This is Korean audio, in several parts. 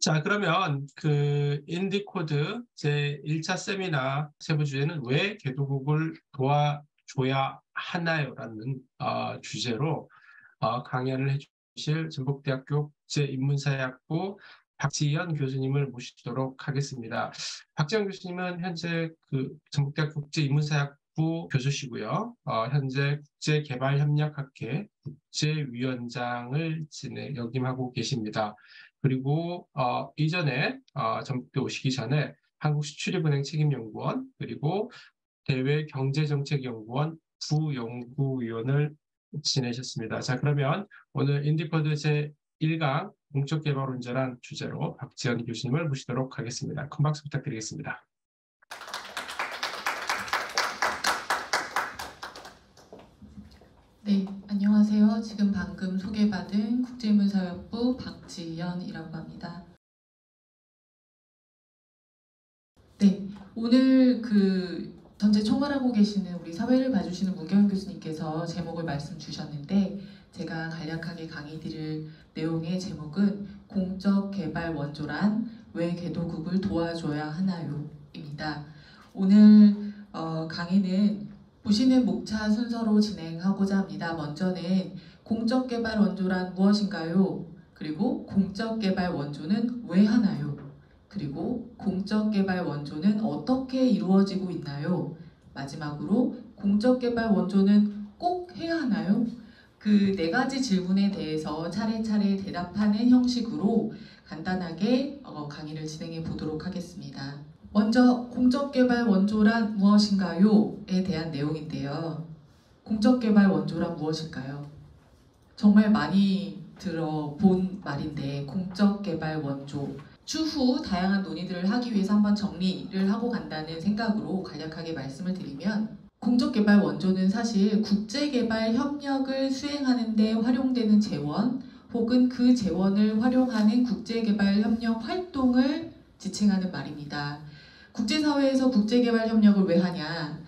자, 그러면 그 인디코드 제 1차 세미나 세부 주제는 왜 개도국을 도와줘야 하나요?라는 주제로 강연을 해주실 전북대학교 국제인문사회학부 박지연 교수님을 모시도록 하겠습니다. 박지연 교수님은 현재 그 전북대학교 국제인문사회학부 교수시고요. 현재 국제개발협력학회 국제위원장을 역임하고 계십니다. 그리고 이전에 전북대 오시기 전에 한국수출입은행 책임연구원 그리고 대외경제정책연구원 부연구위원을 지내셨습니다. 자, 그러면 오늘 인디코드 제1강 공적개발운전한 주제로 박지연 교수님을 모시도록 하겠습니다. 큰 박수 부탁드리겠습니다. 네, 안녕하세요. 지금 방금 소개받은 국제인문사회학부 박지연이라고 합니다. 네, 오늘 전체 총괄하고 계시는 우리 사회를 봐주시는 문경현 교수님께서 제목을 말씀 주셨는데 제가 간략하게 강의 드릴 내용의 제목은 공적 개발 원조란 왜 개도국을 도와줘야 하나요? 입니다. 오늘 강의는 보시는 목차 순서로 진행하고자 합니다. 먼저는 공적 개발 원조란 무엇인가요? 그리고 공적 개발 원조는 왜 하나요? 그리고 공적 개발 원조는 어떻게 이루어지고 있나요? 마지막으로 공적 개발 원조는 꼭 해야 하나요? 그 네 가지 질문에 대해서 차례차례 대답하는 형식으로 간단하게 강의를 진행해 보도록 하겠습니다. 먼저 공적개발 원조란 무엇인가요? 에 대한 내용인데요. 공적개발 원조란 무엇일까요? 정말 많이 들어본 말인데 공적개발 원조. 추후 다양한 논의들을 하기 위해서 한번 정리를 하고 간다는 생각으로 간략하게 말씀을 드리면 공적개발 원조는 사실 국제개발 협력을 수행하는 데 활용되는 재원 혹은 그 재원을 활용하는 국제개발 협력 활동을 지칭하는 말입니다. 국제사회에서 국제개발 협력을 왜 하냐?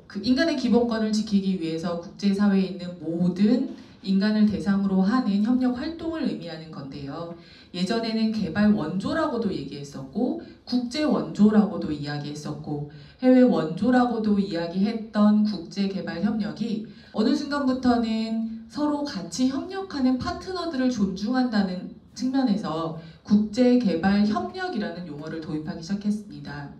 그 인간의 기본권을 지키기 위해서 국제사회에 있는 모든 인간을 대상으로 하는 협력 활동을 의미하는 건데요. 예전에는 개발 원조라고도 얘기했었고 국제 원조라고도 이야기했었고 해외 원조라고도 이야기했던 국제개발 협력이 어느 순간부터는 서로 같이 협력하는 파트너들을 존중한다는 측면에서 국제개발 협력이라는 용어를 도입하기 시작했습니다.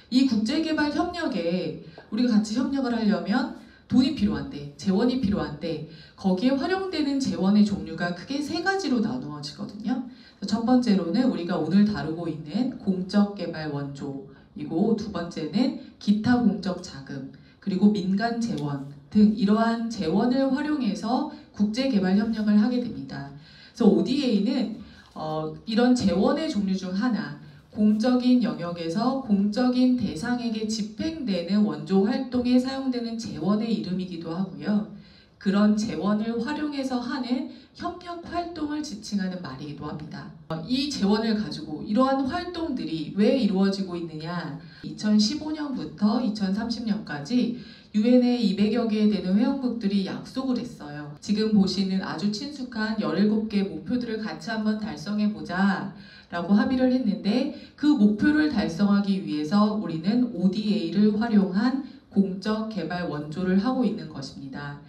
이 국제개발 협력에 우리가 같이 협력을 하려면 돈이 필요한데, 재원이 필요한데 거기에 활용되는 재원의 종류가 크게 세 가지로 나누어지거든요. 첫 번째로는 우리가 오늘 다루고 있는 공적개발 원조이고 두 번째는 기타 공적 자금, 그리고 민간 재원 등 이러한 재원을 활용해서 국제개발 협력을 하게 됩니다. 그래서 ODA는 이런 재원의 종류 중 하나, 공적인 영역에서 공적인 대상에게 집행되는 원조 활동에 사용되는 재원의 이름이기도 하고요. 그런 재원을 활용해서 하는 협력 활동을 지칭하는 말이기도 합니다. 이 재원을 가지고 이러한 활동들이 왜 이루어지고 있느냐? 2015년부터 2030년까지 유엔에 200여 개 되는 회원국들이 약속을 했어요. 지금 보시는 아주 친숙한 17개 목표들을 같이 한번 달성해보자 라고 합의를 했는데 그 목표를 달성하기 위해서 우리는 ODA를 활용한 공적 개발 원조를 하고 있는 것입니다.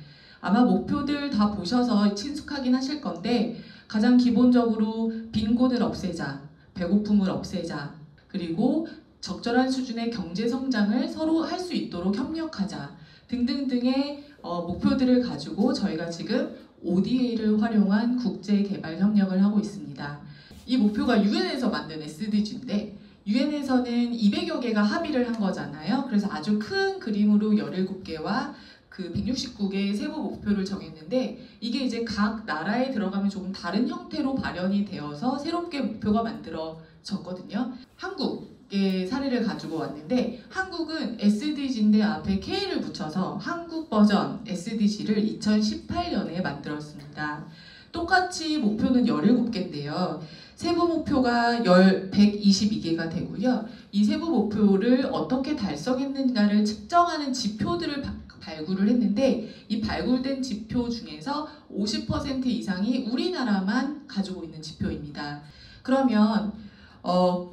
아마 목표들 다 보셔서 친숙하긴 하실 건데 가장 기본적으로 빈곤을 없애자, 배고픔을 없애자, 그리고 적절한 수준의 경제 성장을 서로 할 수 있도록 협력하자 등등등의 목표들을 가지고 저희가 지금 ODA를 활용한 국제 개발 협력을 하고 있습니다. 이 목표가 유엔에서 만든 SDG인데 유엔에서는 200여 개가 합의를 한 거잖아요. 그래서 아주 큰 그림으로 17개와 그 169개의 세부 목표를 정했는데 이게 이제 각 나라에 들어가면 조금 다른 형태로 발현이 되어서 새롭게 목표가 만들어졌거든요. 한국의 사례를 가지고 왔는데 한국은 SDG인데 앞에 K를 붙여서 한국 버전 SDG를 2018년에 만들었습니다. 똑같이 목표는 17개인데요. 세부 목표가 122개가 되고요. 이 세부 목표를 어떻게 달성했는가를 측정하는 지표들을 발굴을 했는데 이 발굴된 지표 중에서 50% 이상이 우리나라만 가지고 있는 지표입니다. 그러면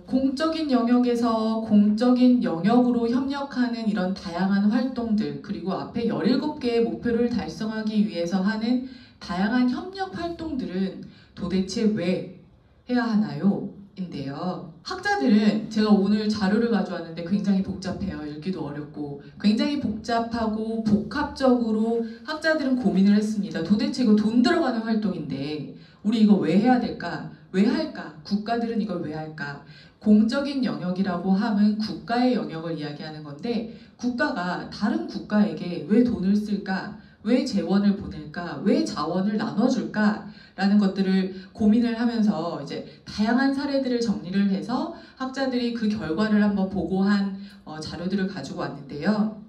공적인 영역에서 공적인 영역으로 협력하는 이런 다양한 활동들, 그리고 앞에 17개의 목표를 달성하기 위해서 하는 다양한 협력 활동들은 도대체 왜 해야 하나요? 인데요. 학자들은 제가 오늘 자료를 가져왔는데 굉장히 복잡해요. 읽기도 어렵고 굉장히 복잡하고 복합적으로 학자들은 고민을 했습니다. 도대체 이거 돈 들어가는 활동인데 우리 이거 왜 해야 될까? 왜 할까? 국가들은 이걸 왜 할까? 공적인 영역이라고 하면 국가의 영역을 이야기하는 건데 국가가 다른 국가에게 왜 돈을 쓸까? 왜 재원을 보낼까? 왜 자원을 나눠줄까? 라는 것들을 고민을 하면서 이제 다양한 사례들을 정리를 해서 학자들이 그 결과를 한번 보고한 자료들을 가지고 왔는데요.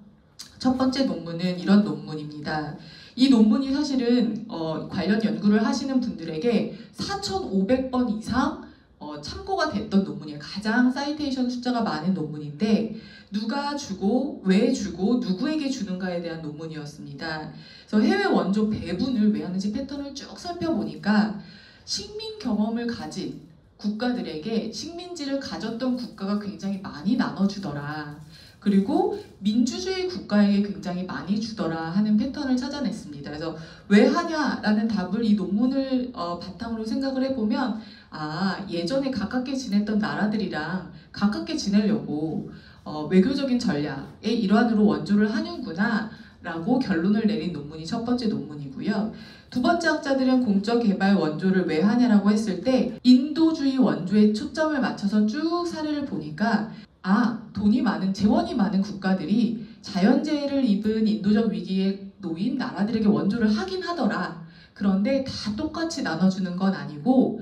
첫 번째 논문은 이런 논문입니다. 이 논문이 사실은 관련 연구를 하시는 분들에게 4,500번 이상 참고가 됐던 논문이에요. 가장 사이테이션 숫자가 많은 논문인데 누가 주고 왜 주고 누구에게 주는가에 대한 논문이었습니다. 그래서 해외 원조 배분을 왜 하는지 패턴을 쭉 살펴보니까 식민 경험을 가진 국가들에게 식민지를 가졌던 국가가 굉장히 많이 나눠주더라. 그리고 민주주의 국가에게 굉장히 많이 주더라 하는 패턴을 찾아냈습니다. 그래서 왜 하냐라는 답을 이 논문을 바탕으로 생각을 해보면 예전에 가깝게 지냈던 나라들이랑 가깝게 지내려고 외교적인 전략의 일환으로 원조를 하는구나 라고 결론을 내린 논문이 첫 번째 논문이고요. 두 번째 학자들은 공적 개발 원조를 왜 하냐라고 했을 때 인도주의 원조에 초점을 맞춰서 쭉 사례를 보니까 돈이 많은, 재원이 많은 국가들이 자연재해를 입은 인도적 위기에 놓인 나라들에게 원조를 하긴 하더라. 그런데 다 똑같이 나눠주는 건 아니고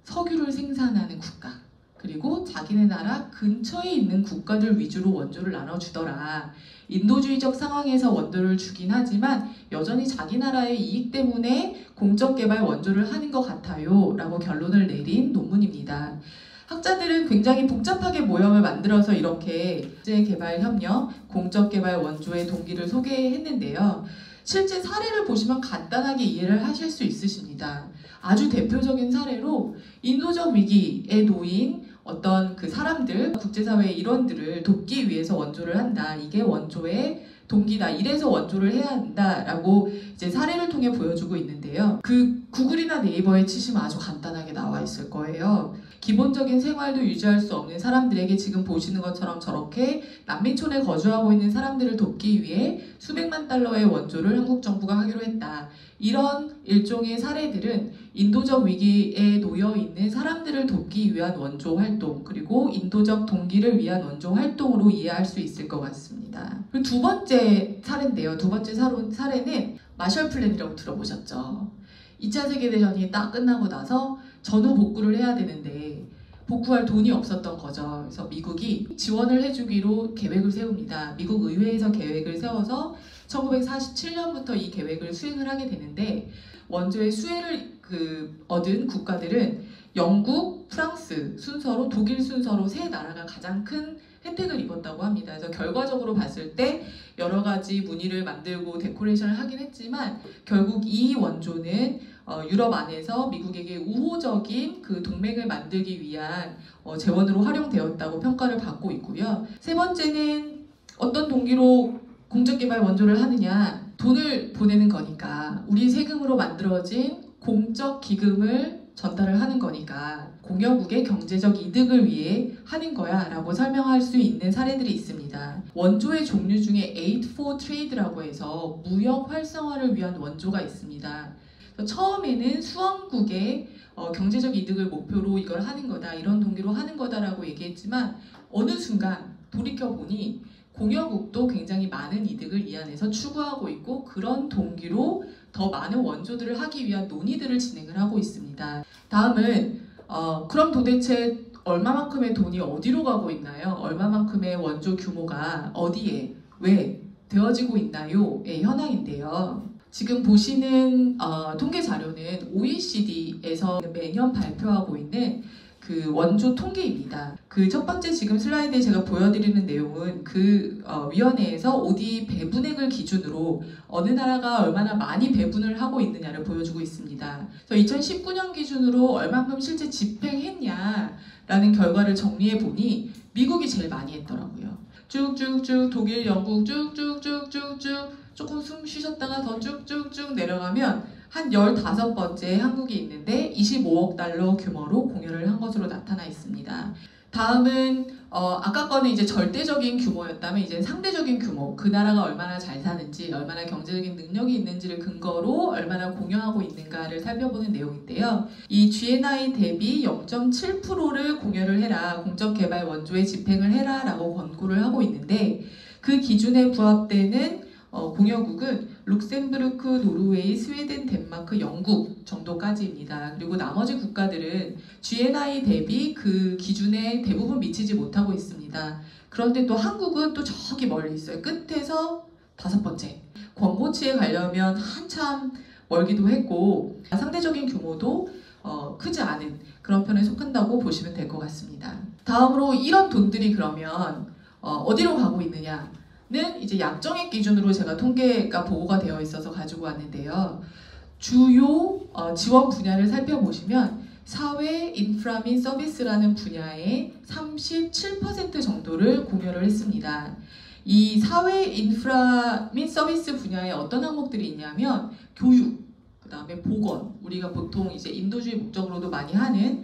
석유를 생산하는 국가, 그리고 자기네 나라 근처에 있는 국가들 위주로 원조를 나눠주더라. 인도주의적 상황에서 원조를 주긴 하지만 여전히 자기 나라의 이익 때문에 공적개발 원조를 하는 것 같아요 라고 결론을 내린 논문입니다. 학자들은 굉장히 복잡하게 모형을 만들어서 이렇게 국제개발협력, 공적개발 원조의 동기를 소개했는데요. 실제 사례를 보시면 간단하게 이해를 하실 수 있으십니다. 아주 대표적인 사례로 인도적 위기에 놓인 어떤 그 사람들, 국제사회의 일원들을 돕기 위해서 원조를 한다. 이게 원조의 동기다. 이래서 원조를 해야 한다라고 이제 사례를 통해 보여주고 있는데요. 그 구글이나 네이버에 치시면 아주 간단하게 나와 있을 거예요. 기본적인 생활도 유지할 수 없는 사람들에게 지금 보시는 것처럼 저렇게 난민촌에 거주하고 있는 사람들을 돕기 위해 수백만 달러의 원조를 한국 정부가 하기로 했다. 이런 일종의 사례들은 인도적 위기에 놓여 있는 사람들을 돕기 위한 원조 활동, 그리고 인도적 동기를 위한 원조 활동으로 이해할 수 있을 것 같습니다. 그리고 두 번째 사례인데요. 두 번째 사례는 마셜 플랜이라고 들어보셨죠? 2차 세계대전이 딱 끝나고 나서 전후 복구를 해야 되는데 복구할 돈이 없었던 거죠. 그래서 미국이 지원을 해주기로 계획을 세웁니다. 미국 의회에서 계획을 세워서 1947년부터 이 계획을 수행을 하게 되는데 원조의 수혜를 얻은 국가들은 영국, 프랑스 순서로, 독일 순서로 세 나라가 가장 큰 혜택을 입었다고 합니다. 그래서 결과적으로 봤을 때 여러 가지 무늬를 만들고 데코레이션을 하긴 했지만 결국 이 원조는 유럽 안에서 미국에게 우호적인 그 동맹을 만들기 위한 재원으로 활용되었다고 평가를 받고 있고요. 세 번째는 어떤 동기로 공적개발 원조를 하느냐, 돈을 보내는 거니까 우리 세금으로 만들어진 공적 기금을 전달을 하는 거니까 공여국의 경제적 이득을 위해 하는 거야 라고 설명할 수 있는 사례들이 있습니다. 원조의 종류 중에 Aid for Trade라고 해서 무역 활성화를 위한 원조가 있습니다. 처음에는 수원국의 경제적 이득을 목표로 이걸 하는 거다, 이런 동기로 하는 거다라고 얘기했지만 어느 순간 돌이켜보니 공여국도 굉장히 많은 이득을 이 안에서 추구하고 있고 그런 동기로 더 많은 원조들을 하기 위한 논의들을 진행을 하고 있습니다. 다음은 그럼 도대체 얼마만큼의 돈이 어디로 가고 있나요? 얼마만큼의 원조 규모가 어디에 왜 되어지고 있나요?의 현황인데요. 지금 보시는 통계 자료는 OECD에서 매년 발표하고 있는 그 원조 통계입니다. 그 첫 번째 지금 슬라이드에 제가 보여드리는 내용은 그 위원회에서 ODA 배분액을 기준으로 어느 나라가 얼마나 많이 배분을 하고 있느냐를 보여주고 있습니다. 그래서 2019년 기준으로 얼만큼 실제 집행했냐라는 결과를 정리해 보니 미국이 제일 많이 했더라고요. 쭉쭉쭉 독일, 영국 쭉쭉쭉쭉쭉 조금 숨 쉬셨다가 더 쭉쭉쭉 내려가면 한 15번째 한국이 있는데 25억 달러 규모로 공여를 한 것으로 나타나 있습니다. 다음은 아까 거는 이제 절대적인 규모였다면 이제 상대적인 규모, 그 나라가 얼마나 잘 사는지, 얼마나 경제적인 능력이 있는지를 근거로 얼마나 공여하고 있는가를 살펴보는 내용인데요. 이 GNI 대비 0.7%를 공여를 해라, 공적개발 원조에 집행을 해라 라고 권고를 하고 있는데 그 기준에 부합되는 공여국은 룩셈부르크, 노르웨이, 스웨덴, 덴마크, 영국 정도까지입니다. 그리고 나머지 국가들은 GNI 대비 그 기준에 대부분 미치지 못하고 있습니다. 그런데 또 한국은 또 저기 멀리 있어요. 끝에서 5번째. 권고치에 가려면 한참 멀기도 했고 상대적인 규모도 크지 않은 그런 편에 속한다고 보시면 될 것 같습니다. 다음으로 이런 돈들이 그러면 어디로 가고 있느냐? 는 이제 약정액 기준으로 제가 통계가 보고가 되어 있어서 가지고 왔는데요. 주요 지원 분야를 살펴보시면 사회 인프라 및 서비스라는 분야의 37% 정도를 공여를 했습니다. 이 사회 인프라 및 서비스 분야에 어떤 항목들이 있냐면 교육, 그 다음에 보건, 우리가 보통 이제 인도주의 목적으로도 많이 하는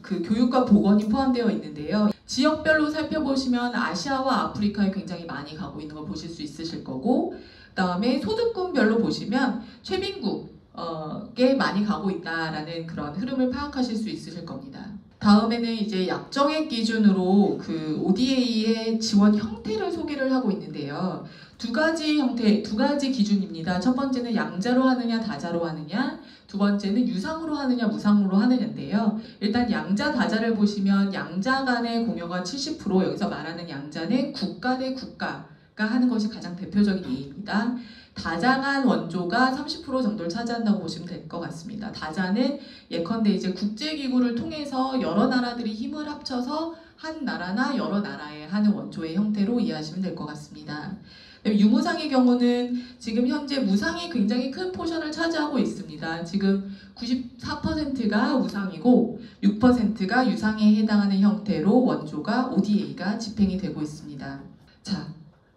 그 교육과 보건이 포함되어 있는데요. 지역별로 살펴보시면 아시아와 아프리카에 굉장히 많이 가고 있는 걸 보실 수 있으실 거고, 그 다음에 소득군별로 보시면 최빈국에 많이 가고 있다라는 그런 흐름을 파악하실 수 있으실 겁니다. 다음에는 이제 약정액 기준으로 그 ODA의 지원 형태를 소개를 하고 있는데요. 두 가지 기준입니다. 첫 번째는 양자로 하느냐, 다자로 하느냐, 두 번째는 유상으로 하느냐, 무상으로 하느냐인데요. 일단 양자, 다자를 보시면 양자 간의 공여가 70%, 여기서 말하는 양자는 국가 대 국가가 하는 것이 가장 대표적인 예입니다. 다자 간 원조가 30% 정도를 차지한다고 보시면 될 것 같습니다. 다자는 예컨대 이제 국제기구를 통해서 여러 나라들이 힘을 합쳐서 한 나라나 여러 나라에 하는 원조의 형태로 이해하시면 될 것 같습니다. 유무상의 경우는 지금 현재 무상이 굉장히 큰 포션을 차지하고 있습니다. 지금 94%가 무상이고 6%가 유상에 해당하는 형태로 원조가 ODA가 집행이 되고 있습니다. 자,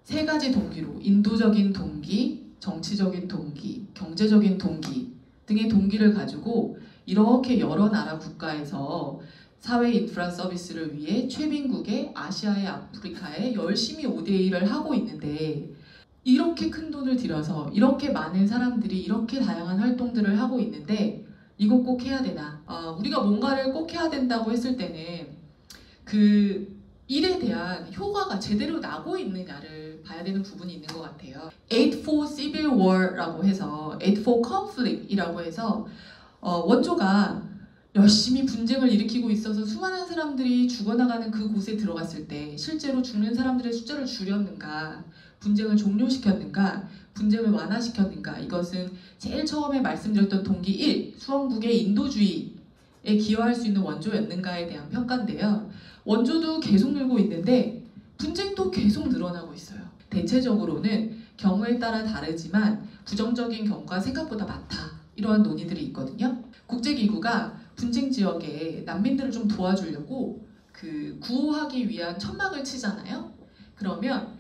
세 가지 동기로 인도적인 동기, 정치적인 동기, 경제적인 동기 등의 동기를 가지고 이렇게 여러 나라 국가에서 사회 인프라 서비스를 위해 최빈국에 아시아에 아프리카에 열심히 ODA를 하고 있는데 이렇게 큰 돈을 들여서 이렇게 많은 사람들이 이렇게 다양한 활동들을 하고 있는데 이거 꼭 해야 되나? 우리가 뭔가를 꼭 해야 된다고 했을 때는 그 일에 대한 효과가 제대로 나고 있느냐를 봐야 되는 부분이 있는 것 같아요. Aid for Civil War라고 해서 Aid for Conflict이라고 해서 원조가 열심히 분쟁을 일으키고 있어서 수많은 사람들이 죽어나가는 그 곳에 들어갔을 때 실제로 죽는 사람들의 숫자를 줄였는가, 분쟁을 종료시켰는가, 분쟁을 완화시켰는가, 이것은 제일 처음에 말씀드렸던 동기 1, 수원국의 인도주의에 기여할 수 있는 원조였는가에 대한 평가인데요. 원조도 계속 늘고 있는데 분쟁도 계속 늘어나고 있어요. 대체적으로는 경우에 따라 다르지만 부정적인 경우가 생각보다 많다, 이러한 논의들이 있거든요. 국제기구가 분쟁 지역에 난민들을 좀 도와주려고 그 구호하기 위한 천막을 치잖아요. 그러면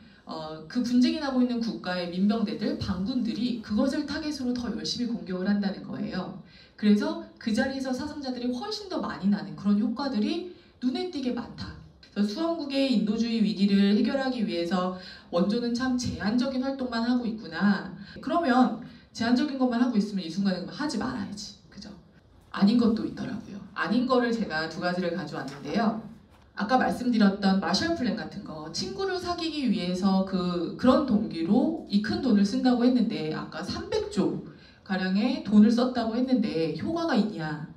그 분쟁이 나고 있는 국가의 민병대들, 반군들이 그것을 타겟으로 더 열심히 공격을 한다는 거예요. 그래서 그 자리에서 사상자들이 훨씬 더 많이 나는 그런 효과들이 눈에 띄게 많다. 그래서 수원국의 인도주의 위기를 해결하기 위해서 원조는 참 제한적인 활동만 하고 있구나. 그러면 제한적인 것만 하고 있으면 이 순간에 하지 말아야지. 그죠? 아닌 것도 있더라고요. 아닌 거를 제가 두 가지를 가져왔는데요. 아까 말씀드렸던 마셜 플랜 같은 거, 친구를 사귀기 위해서 그런 동기로 이 큰 돈을 쓴다고 했는데 아까 300조 가량의 돈을 썼다고 했는데 효과가 있냐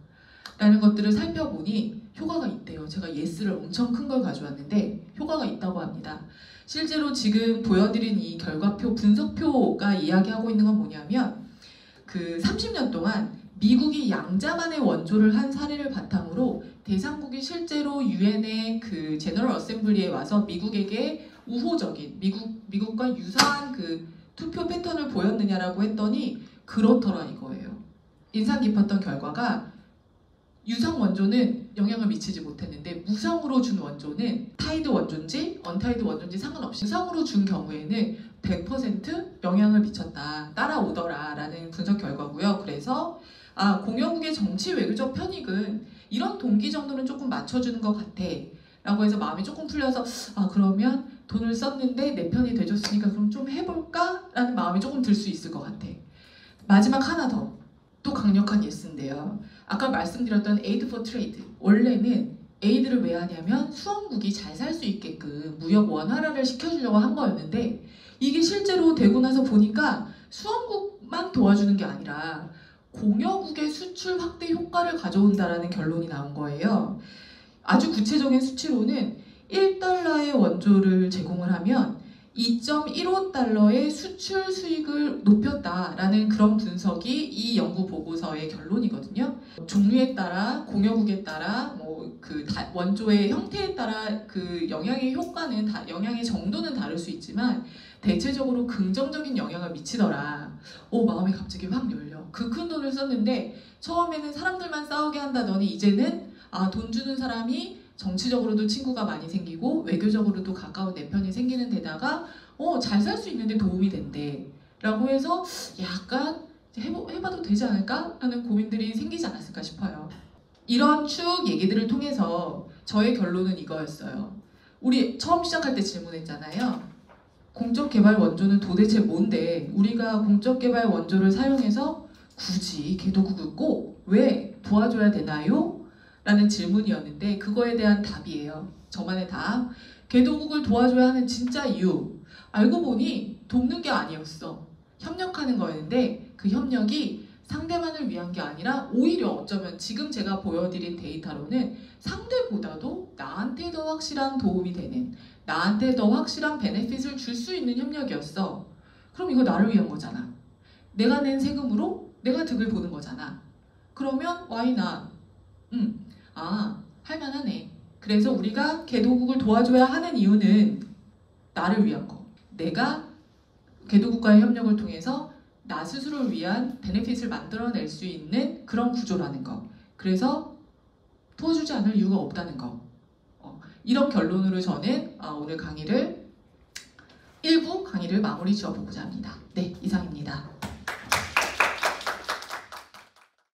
라는 것들을 살펴보니 효과가 있대요. 제가 예스를 엄청 큰 걸 가져왔는데 효과가 있다고 합니다. 실제로 지금 보여드린 이 결과표, 분석표가 이야기하고 있는 건 뭐냐면 그 30년 동안 미국이 양자 간의 원조를 한 사례를 바탕으로 대표적으로 대상국이 실제로 유엔의 그 제너럴 어셈블리에 와서 미국에게 우호적인 미국과 유사한 그 투표 패턴을 보였느냐라고 했더니 그렇더라 이거예요. 인상 깊었던 결과가 유성 원조는 영향을 미치지 못했는데 무성으로 준 원조는 타이드 원조인지 언타이드 원조인지 상관없이 무성으로 준 경우에는 100% 영향을 미쳤다. 따라오더라 라는 분석 결과고요. 그래서 공화국의 정치 외교적 편익은 이런 동기 정도는 조금 맞춰주는 것 같아 라고 해서 마음이 조금 풀려서 그러면 돈을 썼는데 내 편이 돼줬으니까 그럼 좀 해볼까? 라는 마음이 조금 들 수 있을 것 같아. 마지막 하나 더. 또 강력한 예스인데요. 아까 말씀드렸던 에이드 포 트레이드. 원래는 에이드를 왜 하냐면 수원국이 잘 살 수 있게끔 무역 원활화를 시켜주려고 한 거였는데 이게 실제로 되고 나서 보니까 수원국만 도와주는 게 아니라 공여국의 수출 확대 효과를 가져온다라는 결론이 나온 거예요. 아주 구체적인 수치로는 1달러의 원조를 제공을 하면 2.15달러의 수출 수익을 높였다라는 그런 분석이 이 연구 보고서의 결론이거든요. 종류에 따라, 공여국에 따라, 원조의 형태에 따라 그 영향의 효과는 영향의 정도는 다를 수 있지만 대체적으로 긍정적인 영향을 미치더라. 마음이 갑자기 확 열려. 그 큰 돈을 썼는데 처음에는 사람들만 싸우게 한다더니 이제는 돈 주는 사람이 정치적으로도 친구가 많이 생기고 외교적으로도 가까운 내 편이 생기는 데다가 잘 살 수 있는데 도움이 된대 라고 해서 약간 해봐도 되지 않을까? 하는 고민들이 생기지 않았을까 싶어요. 이런 쭉 얘기들을 통해서 저의 결론은 이거였어요. 우리 처음 시작할 때 질문했잖아요. 공적개발 원조는 도대체 뭔데 우리가 공적개발 원조를 사용해서 굳이 개도국을 꼭 왜 도와줘야 되나요? 라는 질문이었는데 그거에 대한 답이에요. 저만의 답. 개도국을 도와줘야 하는 진짜 이유. 알고 보니 돕는 게 아니었어. 협력하는 거였는데 그 협력이 상대만을 위한 게 아니라 오히려 어쩌면 지금 제가 보여드린 데이터로는 상대보다도 나한테 더 확실한 도움이 되는 나한테 더 확실한 베네핏을 줄 수 있는 협력이었어. 그럼 이거 나를 위한 거잖아. 내가 낸 세금으로 내가 득을 보는 거잖아. 그러면 why not? 할만하네. 그래서 우리가 개도국을 도와줘야 하는 이유는 나를 위한 거. 내가 개도국과의 협력을 통해서 나 스스로를 위한 베네핏을 만들어낼 수 있는 그런 구조라는 거. 그래서 도와주지 않을 이유가 없다는 거. 이런 결론으로 저는 오늘 강의를 1부 강의를 마무리 지어보고자 합니다. 네, 이상입니다.